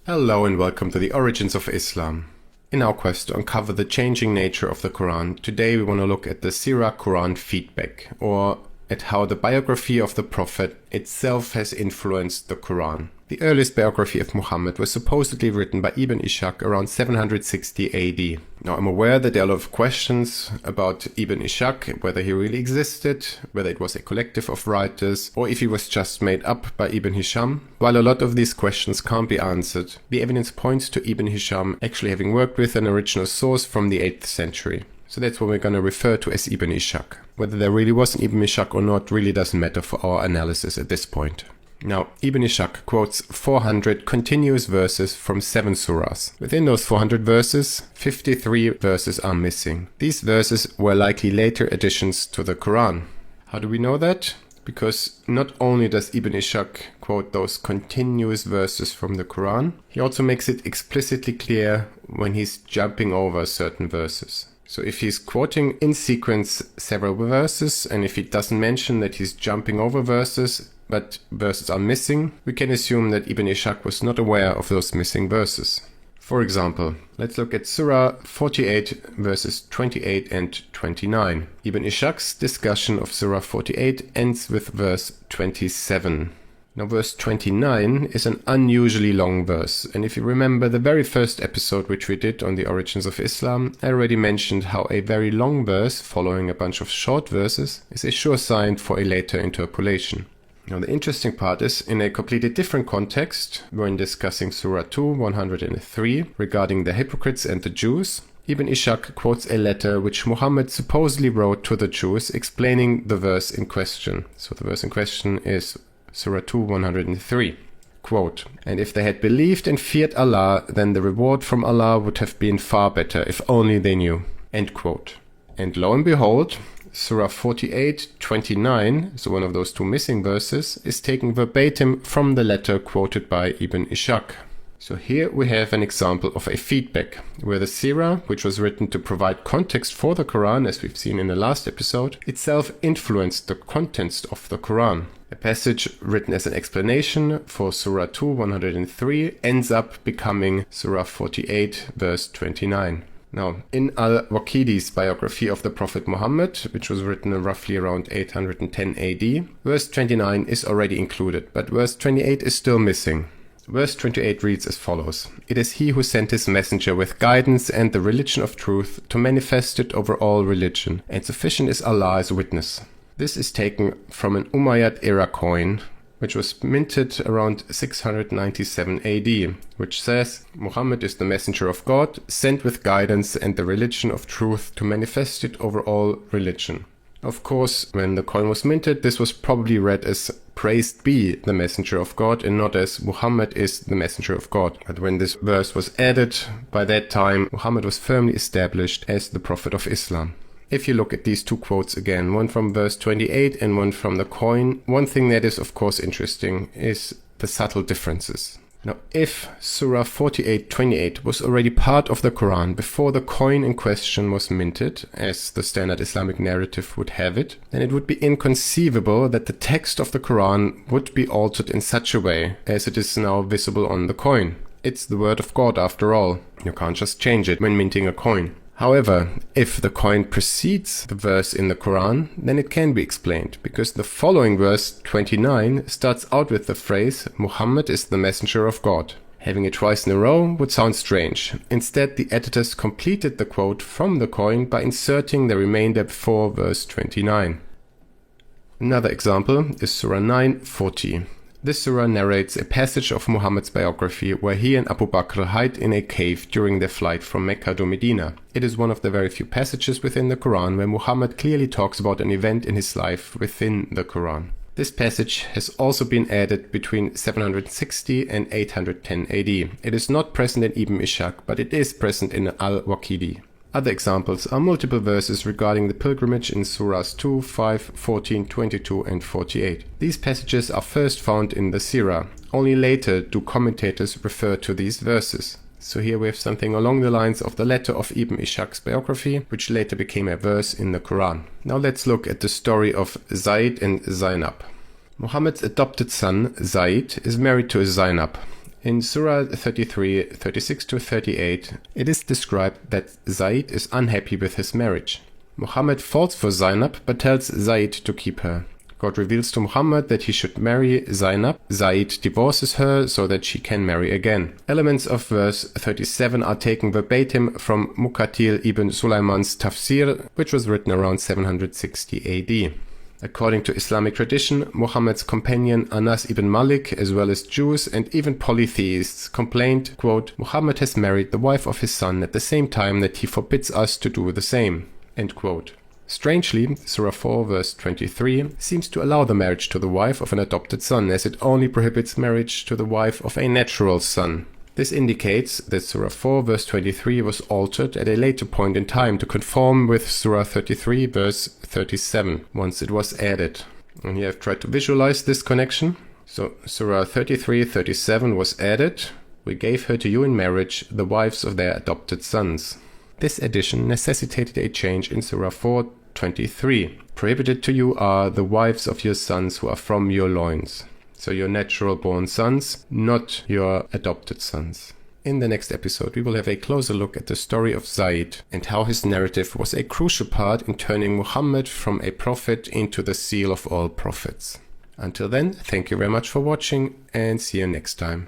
Hello and welcome to the Origins of Islam. In our quest to uncover the changing nature of the Quran, today we want to look at the Sira-Quran feedback, or at how the biography of the Prophet itself has influenced the Quran. The earliest biography of Muhammad was supposedly written by Ibn Ishaq around 760 AD. Now I'm aware that there are a lot of questions about Ibn Ishaq, whether he really existed, whether it was a collective of writers, or if he was just made up by Ibn Hisham. While a lot of these questions can't be answered, the evidence points to Ibn Hisham actually having worked with an original source from the 8th century. So that's what we're going to refer to as Ibn Ishaq. Whether there really was an Ibn Ishaq or not really doesn't matter for our analysis at this point. Now, Ibn Ishaq quotes 400 continuous verses from 7 surahs. Within those 400 verses, 53 verses are missing. These verses were likely later additions to the Quran. How do we know that? Because not only does Ibn Ishaq quote those continuous verses from the Quran, he also makes it explicitly clear when he's jumping over certain verses. So if he's quoting in sequence several verses, and if he doesn't mention that he's jumping over verses, but verses are missing, we can assume that Ibn Ishaq was not aware of those missing verses. For example, let's look at Surah 48 verses 28 and 29. Ibn Ishaq's discussion of Surah 48 ends with verse 27. Now verse 29 is an unusually long verse, and if you remember the very first episode which we did on the Origins of Islam, I already mentioned how a very long verse following a bunch of short verses is a sure sign for a later interpolation. Now the interesting part is, in a completely different context, when discussing Surah 2, 103, regarding the hypocrites and the Jews, Ibn Ishaq quotes a letter which Muhammad supposedly wrote to the Jews explaining the verse in question. So the verse in question is Surah 2, 103. Quote, "And if they had believed and feared Allah, then the reward from Allah would have been far better, if only they knew." End quote. And lo and behold, Surah 48, 29, so one of those two missing verses, is taken verbatim from the letter quoted by Ibn Ishaq. So here we have an example of a feedback, where the Sira, which was written to provide context for the Quran, as we've seen in the last episode, itself influenced the contents of the Quran. A passage written as an explanation for Surah 2, 103 ends up becoming Surah 48, verse 29. Now, in al-Waqidi's biography of the Prophet Muhammad, which was written roughly around 810 AD, verse 29 is already included, but verse 28 is still missing. Verse 28 reads as follows: "It is he who sent his messenger with guidance and the religion of truth to manifest it over all religion, and sufficient is Allah as witness." This is taken from an Umayyad era coin, which was minted around 697 AD, which says, "Muhammad is the messenger of God, sent with guidance and the religion of truth to manifest it over all religion." Of course, when the coin was minted, this was probably read as "Praised be the messenger of God" and not as "Muhammad is the messenger of God." But when this verse was added, by that time, Muhammad was firmly established as the Prophet of Islam. If you look at these two quotes again, one from verse 28 and one from the coin, one thing that is of course interesting is the subtle differences. Now, if Surah 48:28 was already part of the Quran before the coin in question was minted, as the standard Islamic narrative would have it, then it would be inconceivable that the text of the Quran would be altered in such a way as it is now visible on the coin. It's the word of God after all. You can't just change it when minting a coin. However, if the coin precedes the verse in the Quran, then it can be explained, because the following verse 29 starts out with the phrase, "Muhammad is the messenger of God." Having it twice in a row would sound strange. Instead, the editors completed the quote from the coin by inserting the remainder before verse 29. Another example is Surah 9:40. This surah narrates a passage of Muhammad's biography where he and Abu Bakr hide in a cave during their flight from Mecca to Medina. It is one of the very few passages within the Quran where Muhammad clearly talks about an event in his life within the Quran. This passage has also been added between 760 and 810 AD. It is not present in Ibn Ishaq, but it is present in al-Waqidi. Other examples are multiple verses regarding the pilgrimage in Surahs 2, 5, 14, 22 and 48. These passages are first found in the Sira. Only later do commentators refer to these verses. So here we have something along the lines of the letter of Ibn Ishaq's biography, which later became a verse in the Quran. Now let's look at the story of Zayd and Zainab. Muhammad's adopted son, Zayd, is married to Zainab. In Surah 33, 36 to 38, it is described that Zaid is unhappy with his marriage. Muhammad falls for Zainab but tells Zaid to keep her. God reveals to Muhammad that he should marry Zainab. Zaid divorces her so that she can marry again. Elements of verse 37 are taken verbatim from Muqatil ibn Sulaiman's tafsir, which was written around 760 AD. According to Islamic tradition, Muhammad's companion Anas ibn Malik, as well as Jews and even polytheists, complained, quote, "Muhammad has married the wife of his son at the same time that he forbids us to do the same." End quote. Strangely, Surah 4 verse 23 seems to allow the marriage to the wife of an adopted son, as it only prohibits marriage to the wife of a natural son. This indicates that Surah 4 verse 23 was altered at a later point in time to conform with Surah 33 verse 37 once it was added. And here I've tried to visualize this connection. So Surah 33:37 was added. "We gave her to you in marriage, the wives of their adopted sons." This addition necessitated a change in Surah 4:23. "Prohibited to you are the wives of your sons who are from your loins." So your natural born sons, not your adopted sons. In the next episode, we will have a closer look at the story of Zaid and how his narrative was a crucial part in turning Muhammad from a prophet into the seal of all prophets. Until then, thank you very much for watching and see you next time.